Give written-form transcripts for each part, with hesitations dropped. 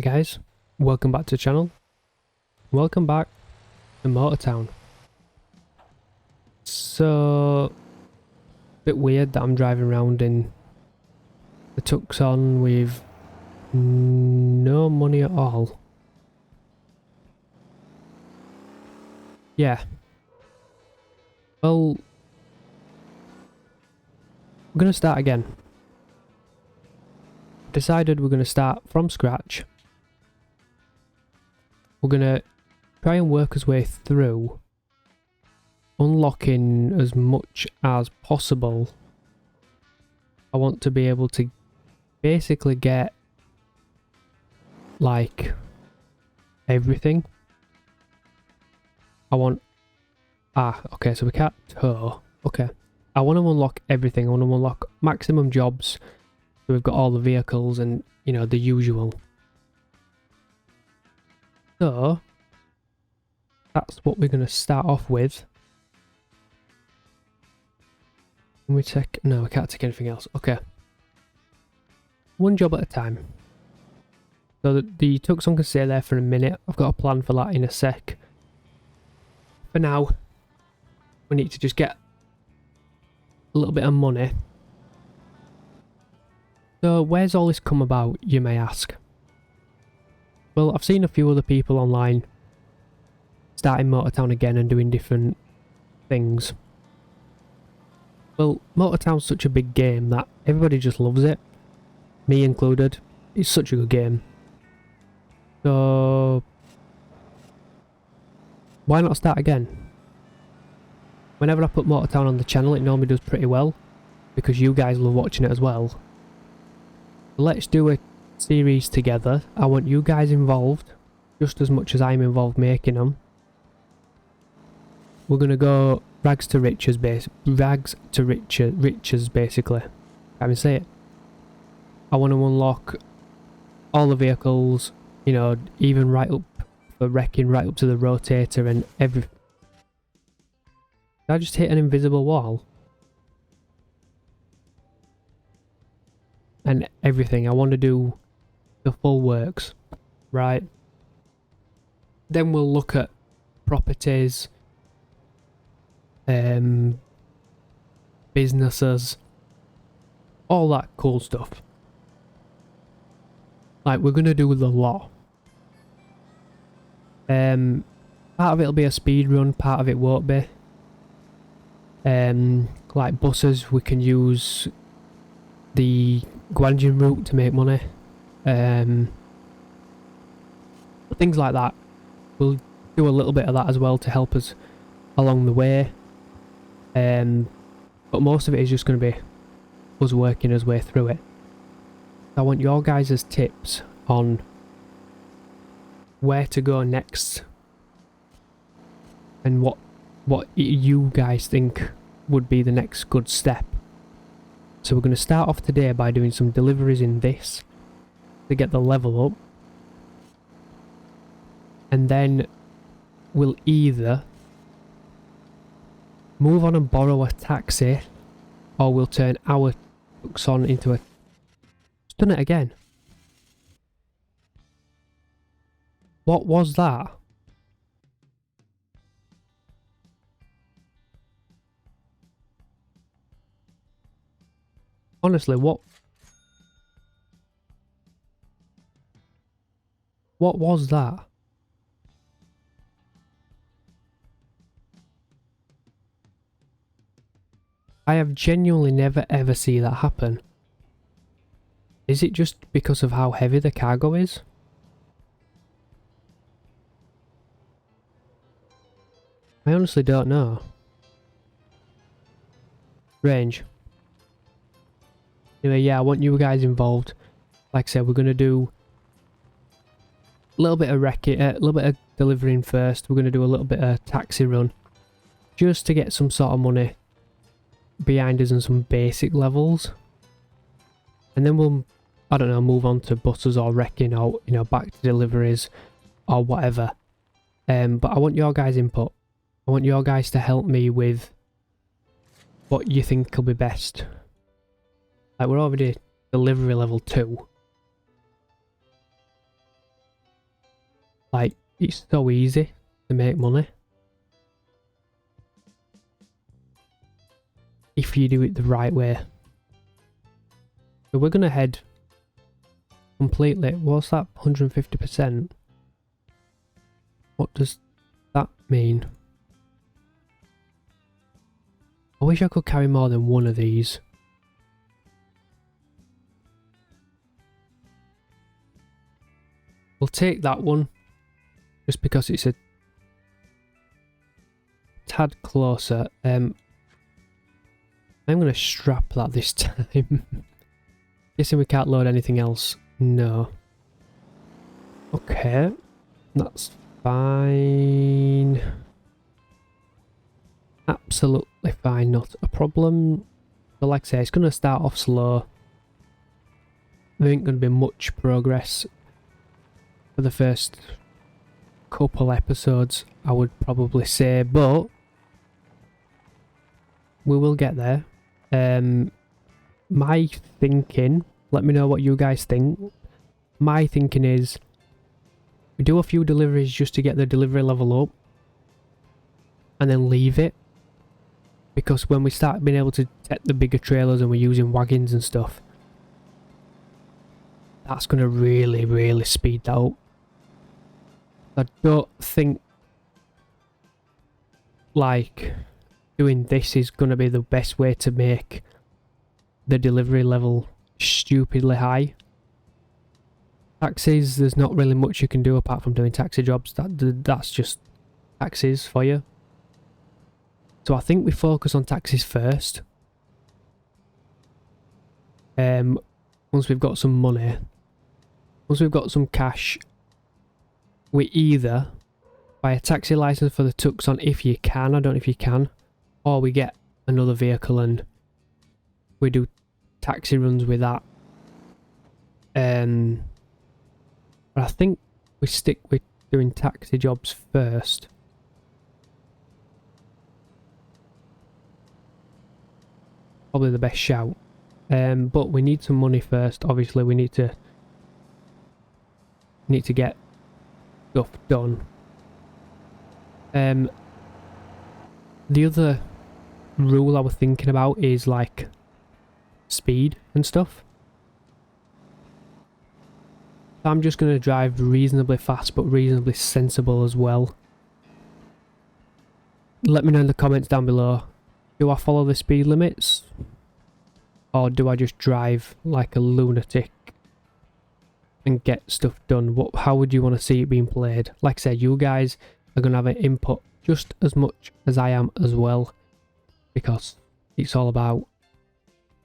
Hey guys, welcome back to the channel. Welcome back to Motortown. So, bit weird that I'm driving around in the Tucson with no money at all. Yeah. Well, we're gonna start again. Decided we're gonna start from scratch. We're gonna try and work our way through unlocking as much as possible. I want to be able to basically get like everything. I want okay, so we can't tow. Okay. I want to unlock everything. I want to unlock maximum jobs. So we've got all the vehicles and, you know, the usual. So that's what we're going to start off with. Can we take... No, we can't take anything else. Okay. One job at a time. So the Tucson can stay there for a minute. I've got a plan for that in a sec. For now, we need to just get a little bit of money. So where's all this come about, you may ask? Well, I've seen a few other people online starting Motortown again and doing different things. Well, Motortown's such a big game that everybody just loves it, me included. It's such a good game. So why not start again? Whenever I put Motortown on the channel, it normally does pretty well because you guys love watching it as well. Let's do a series together. I want you guys involved just as much as I'm involved making them. We're gonna go rags to riches, riches basically. Can't even say it. I want to unlock all the vehicles, you know, even right up for wrecking, right up to the rotator and every... Did I just hit an invisible wall? And everything. I want to do the full works, right? Then we'll look at properties, businesses, all that cool stuff. Like, we're gonna do the lot. Part of it'll be a speed run, part of it won't be. Like buses, we can use the Guanjin route to make money. Things like that. We'll do a little bit of that as well to help us along the way. But most of it is just going to be us working our way through it. I want your guys' tips on where to go next and what you guys think would be the next good step. So we're going to start off today by doing some deliveries in this to get the level up, and then we'll either move on and borrow a taxi, or we'll turn our Tucson into a... It's done it again. What was that? Honestly, what was that? I have genuinely never ever seen that happen. Is it just because of how heavy the cargo is? I honestly don't know. Range. Anyway, yeah, I want you guys involved. Like I said, we're going to do a little bit of wrecking, a little bit of delivering first. We're going to do a little bit of taxi run. Just to get some sort of money behind us and some basic levels. And then we'll, I don't know, move on to buses or wrecking or, you know, back to deliveries or whatever. But I want your guys' input. I want your guys to help me with what you think will be best. Like, we're already delivery level 2. it's so easy to make money if you do it the right way. So we're gonna head completely. What's that? 150%. What does that mean? I wish I could carry more than one of these. We'll take that one just because it's a tad closer. I'm going to strap that this time. Guessing we can't load anything else. No. Okay. That's fine. Absolutely fine. Not a problem. But like I say, it's going to start off slow. There ain't going to be much progress for the first couple episodes, I would probably say, but we will get there. My thinking, let me know what you guys think. My thinking is we do a few deliveries just to get the delivery level up and then leave it, because when we start being able to take the bigger trailers and we're using wagons and stuff, that's going to really speed that up. I don't think like doing this is going to be the best way to make the delivery level stupidly high. Taxis, there's not really much you can do apart from doing taxi jobs. That's just taxis for you. So I think we focus on taxis first. Once we've got some money, once we've got some cash, we either buy a taxi license for the Tucson if you can, I don't know if you can, or we get another vehicle and we do taxi runs with that. But I think we stick with doing taxi jobs first. Probably the best shout. But we need some money first. Obviously we need to get stuff done. The other rule I was thinking about is like speed and stuff. I'm just going to drive reasonably fast but reasonably sensible as well. Let me know in the comments down below. Do I follow the speed limits? Or do I just drive like a lunatic and get stuff done? How would you want to see it being played? Like I said, you guys are going to have an input just as much as I am as well, because it's all about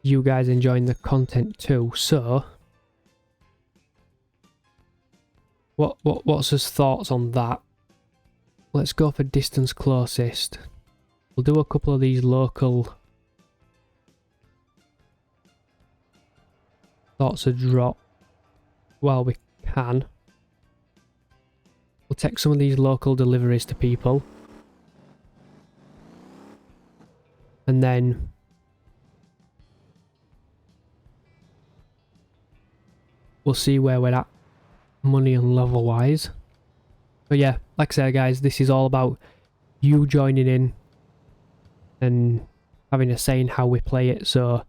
you guys enjoying the content too. So what's his thoughts on that? Let's go for distance closest. We'll do a couple of these local sorts of drop while we can. We'll take some of these local deliveries to people, and then we'll see where we're at money and level wise. But yeah, like I said guys, this is all about you joining in and having a say in how we play it. So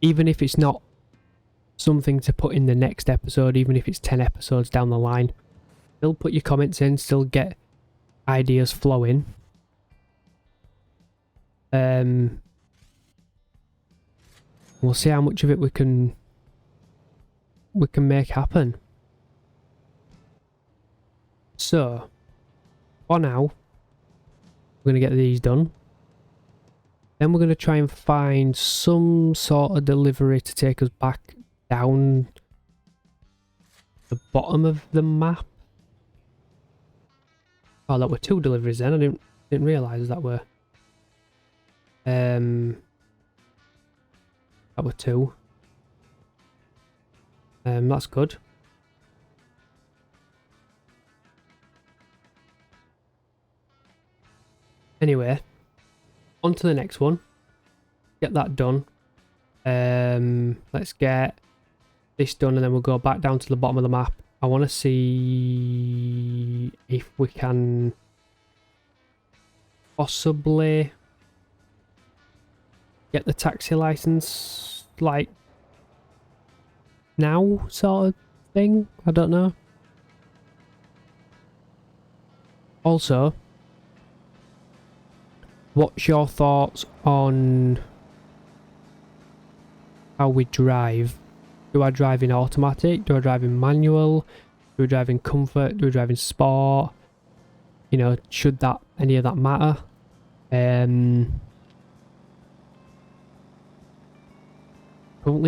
even if it's not something to put in the next episode, even if it's 10 episodes down the line, still put your comments in, still get ideas flowing. We'll see how much of it we can make happen. So for now, we're going to get these done. Then we're going to try and find some sort of delivery to take us back down the bottom of the map. Oh, that were 2 deliveries then. I didn't realise that were that were 2. That's good. Anyway, on to the next one. Get that done. Let's get this done and then we'll go back down to the bottom of the map I want to see if we can possibly get the taxi license, like, now sort of thing. I don't know. Also, what's your thoughts on how we drive? Do I drive in automatic? Do I drive in manual? Do I drive in comfort? Do I drive in sport? You know, should that any of that matter? Currently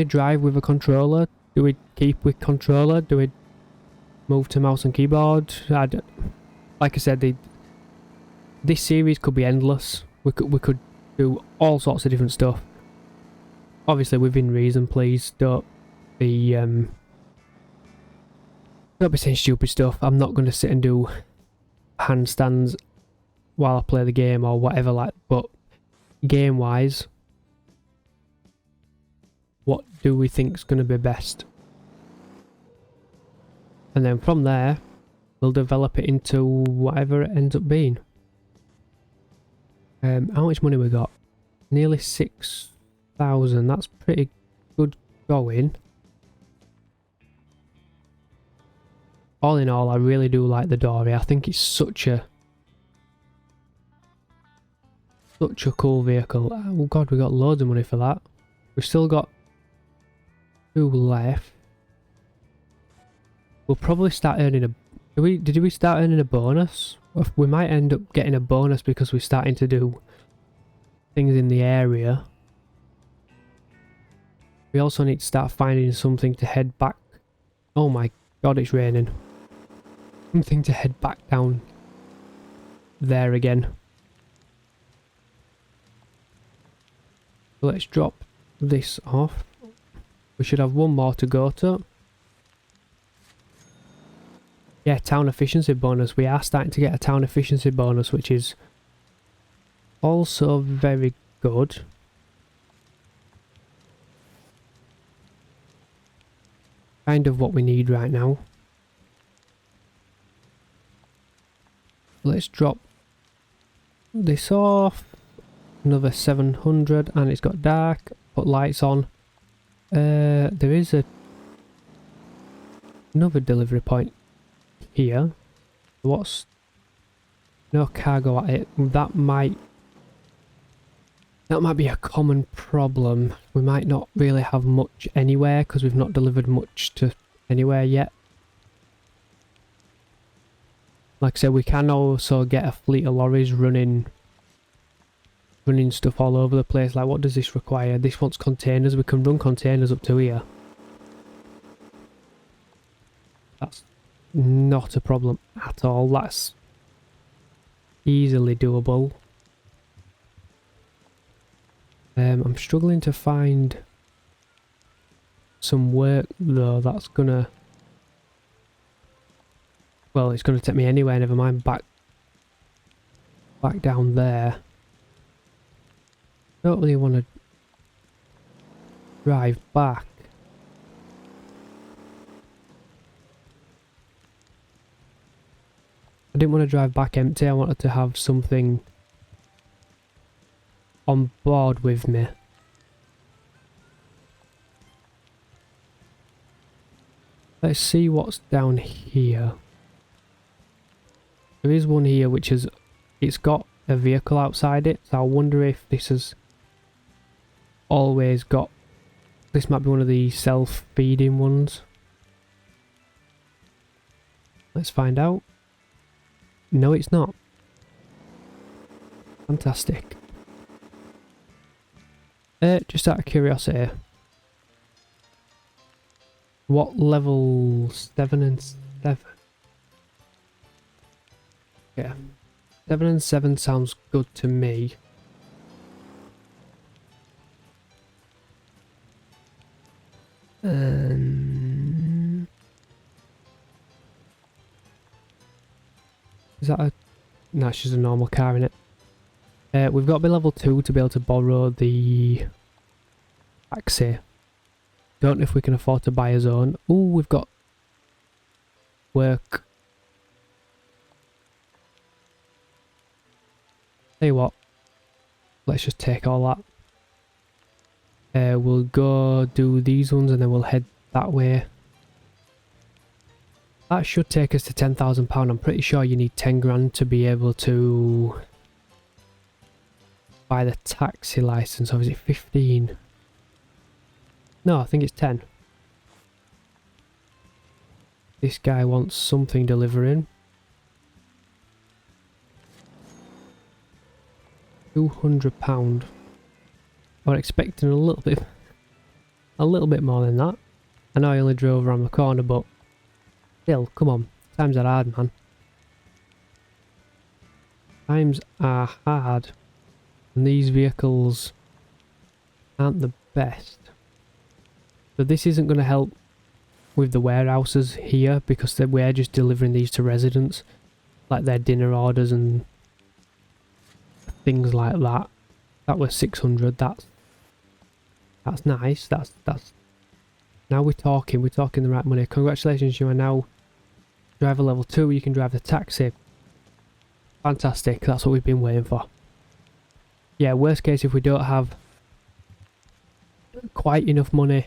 drive with a controller. Do we keep with controller? Do we move to mouse and keyboard? Like I said, this series could be endless. We could do all sorts of different stuff. Obviously within reason, please. Don't be saying stupid stuff. I'm not going to sit and do handstands while I play the game or whatever, like, but game wise, what do we think's going to be best? And then from there, we'll develop it into whatever it ends up being. How much money we got? Nearly 6,000. That's pretty good going. All in all, I really do like the Dory. I think it's such a cool vehicle. Oh god, we got loads of money for that. We've still got 2 left. We'll probably start earning a... Did we start earning a bonus? We might end up getting a bonus because we're starting to do things in the area. We also need to start finding something to head back. Oh my god, it's raining. Something to head back down there again. So let's drop this off. We should have one more to go to. Yeah, town efficiency bonus. We are starting to get a town efficiency bonus, which is also very good. Kind of what we need right now. Let's drop this off. Another 700, and it's got dark. Put lights on. There is another delivery point here. What's no cargo at it? That might be a common problem. We might not really have much anywhere because we've not delivered much to anywhere yet. Like I said, we can also get a fleet of lorries running stuff all over the place. Like, what does this require? This wants containers. We can run containers up to here. That's not a problem at all. That's easily doable. I'm struggling to find some work though. That's gonna... Well, it's gonna take me anywhere. Never mind. Back down there. Don't really want to drive back. I didn't want to drive back empty. I wanted to have something on board with me. Let's see what's down here. There is one here which is... It's got a vehicle outside it, so I wonder if this has always got... This might be one of the self-feeding ones. Let's find out. No, it's not. Fantastic. Just out of curiosity, what level 7 and 7? Yeah, 7 and 7 sounds good to me. Is that a... No, it's just a normal car, innit? We've got to be level 2 to be able to borrow the taxi. Don't know if we can afford to buy his own. Ooh, we've got work. Tell you what, let's just take all that. We'll go do these ones and then we'll head that way. That should take us to £10,000. I'm pretty sure you need 10 grand to be able to buy the taxi license, or is it 15? No, I think it's 10. This guy wants something delivering. £200. I was expecting a little bit more than that. I know I only drove around the corner, but still, come on. Times are hard, man. Times are hard. And these vehicles aren't the best. So this isn't going to help with the warehouses here, because we're just delivering these to residents. Like their dinner orders and things like that. That was 600. That's nice. That's now we're talking the right money. Congratulations, you are now driver level 2. You can drive the taxi. Fantastic. That's what we've been waiting for. Yeah, worst case, if we don't have quite enough money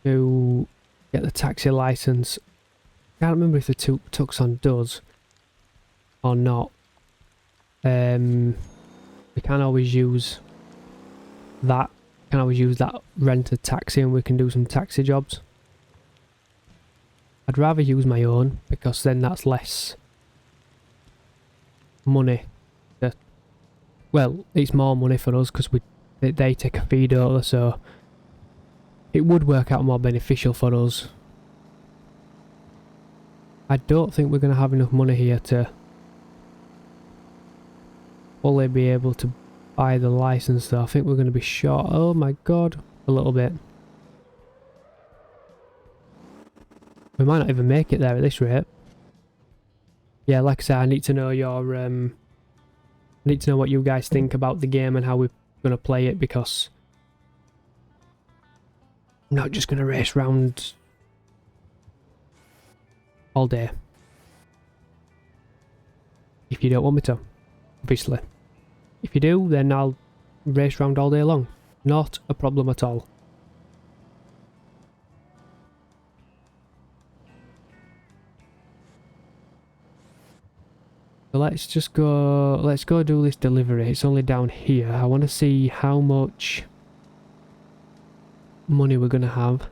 to get the taxi license, I can't remember if the Tucson does or not. We can always use that. Rented taxi, and we can do some taxi jobs. I'd rather use my own, because then that's less money. Well, it's more money for us because they take a fee over, so it would work out more beneficial for us. I don't think we're going to have enough money here to fully be able to buy the license, though. I think we're going to be short. Oh my god, a little bit. We might not even make it there at this rate. Yeah, like I said, I need to know your I need to know what you guys think about the game and how we're going to play it, because I'm not just going to race round all day. If you don't want me to, obviously. If you do, then I'll race round all day long. Not a problem at all. So let's go do this delivery. It's only down here. I want to see how much money we're going to have.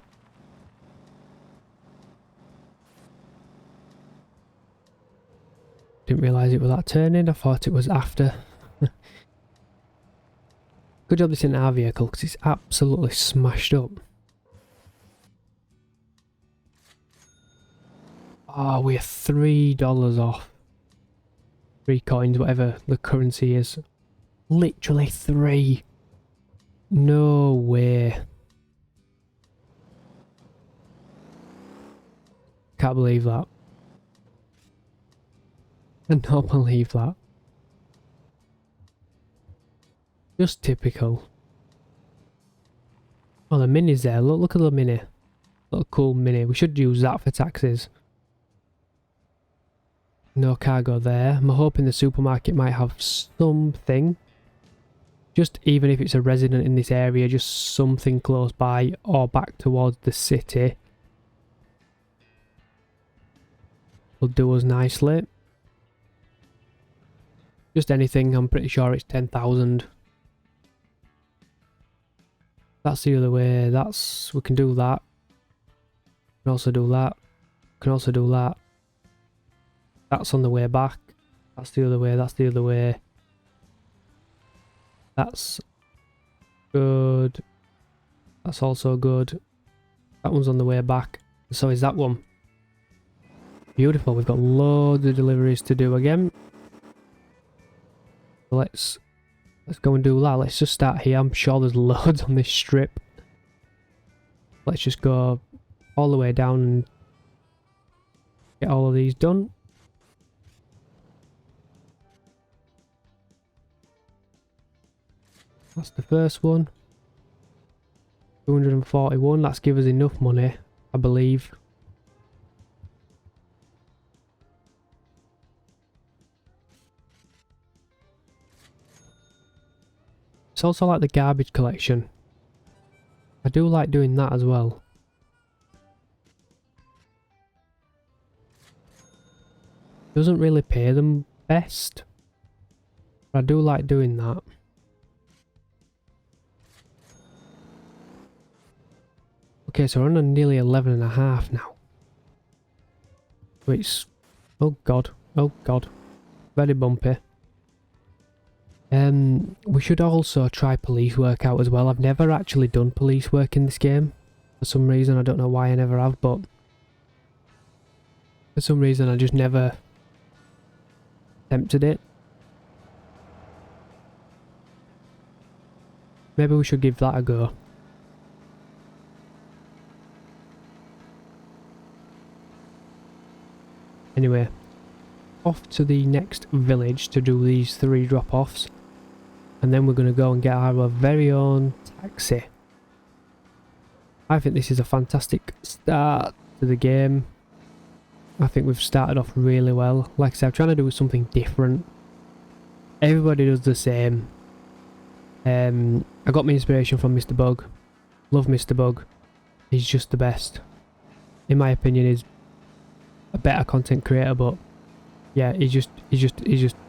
Didn't realise it was that turning. I thought it was after. Good job this isn't our vehicle, because it's absolutely smashed up. Oh, we're $3 off. 3 coins, whatever the currency is. Literally 3. No way. Can't believe that. I cannot believe that. Just typical. Oh, the mini's there. Look at the mini. Little cool mini. We should use that for taxis. No cargo there. I'm hoping the supermarket might have something. Just even if it's a resident in this area, just something close by or back towards the city will do us nicely. Just anything. I'm pretty sure it's 10,000. That's the other way. We can do that. We can also do that. We can also do that. That's on the way back. That's the other way. That's the other way. That's good. That's also good. That one's on the way back. So is that one. Beautiful. We've got loads of deliveries to do again. Let's go and do that. Let's just start here. I'm sure there's loads on this strip. Let's just go all the way down and get all of these done. That's the first one. 241. That's give us enough money, I believe. It's also like the garbage collection. I do like doing that as well. Doesn't really pay them best, but I do like doing that. Okay, so we're on a nearly 11.5 now. Which, oh god, very bumpy. We should also try police work out as well. I've never actually done police work in this game. For some reason, I don't know why I never have, but for some reason I just never attempted it. Maybe we should give that a go. Anyway, off to the next village to do these 3 drop-offs. And then we're going to go and get our very own taxi. I think this is a fantastic start to the game. I think we've started off really well. Like I said, I'm trying to do something different. Everybody does the same. I got my inspiration from Mr. Bug. Love Mr. Bug. He's just the best. In my opinion, he's a better content creator, but yeah, he's just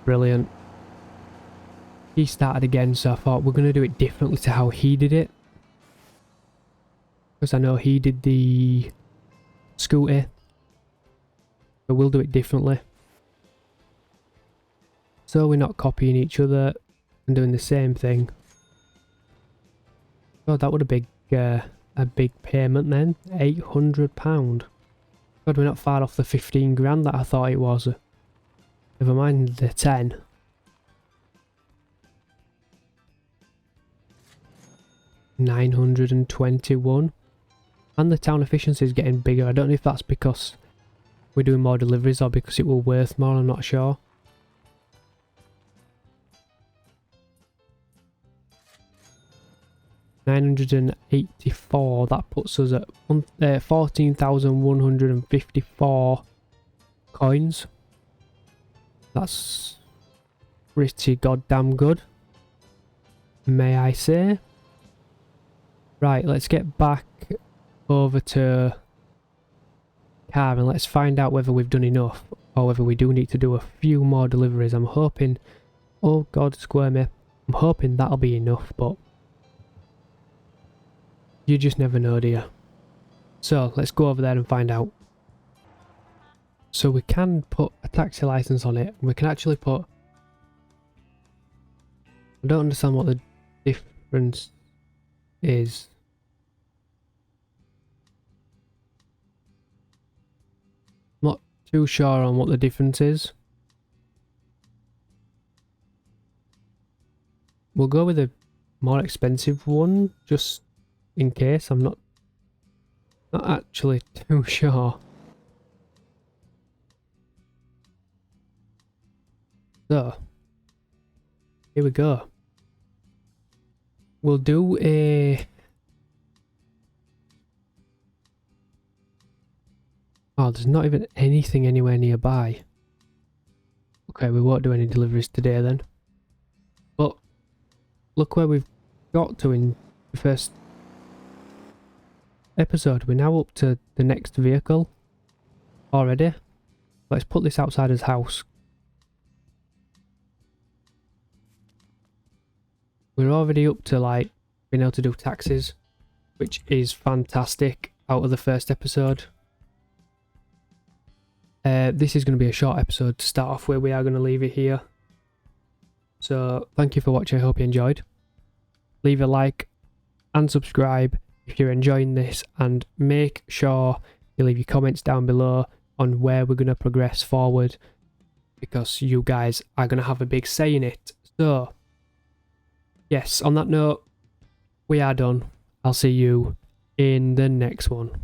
brilliant. He started again, so I thought we're going to do it differently to how he did it. Because I know he did the scooter. But we'll do it differently. So we're not copying each other and doing the same thing. God, that would have a big payment then. £800. God, we're not far off the 15 grand that I thought it was. Never mind the 10. £921. And the town efficiency is getting bigger. I don't know if that's because we're doing more deliveries or because it will worth more, I'm not sure. £984, that puts us at 14,154 coins. That's pretty goddamn good, may I say. Right, let's get back over to car and let's find out whether we've done enough or whether we do need to do a few more deliveries. I'm hoping, oh god, square me, I'm hoping that'll be enough, but you just never know, do you? So let's go over there and find out. So we can put a taxi license on it. We can actually put, I don't understand what the difference is. Not too sure on what the difference is. We'll go with a more expensive one just in case. I'm not actually too sure. So here we go. We'll do a, oh, there's not even anything anywhere nearby. Okay, we won't do any deliveries today then. But look where we've got to in the first episode. We're now up to the next vehicle already. Let's put this outside his house. We're already up to like being able to do taxis, which is fantastic out of the first episode. This is going to be a short episode to start off with. We are going to leave it here. So thank you for watching. I hope you enjoyed. Leave a like and subscribe if you're enjoying this, and make sure you leave your comments down below on where we're going to progress forward, because you guys are going to have a big say in it. So yes, on that note, we are done. I'll see you in the next one.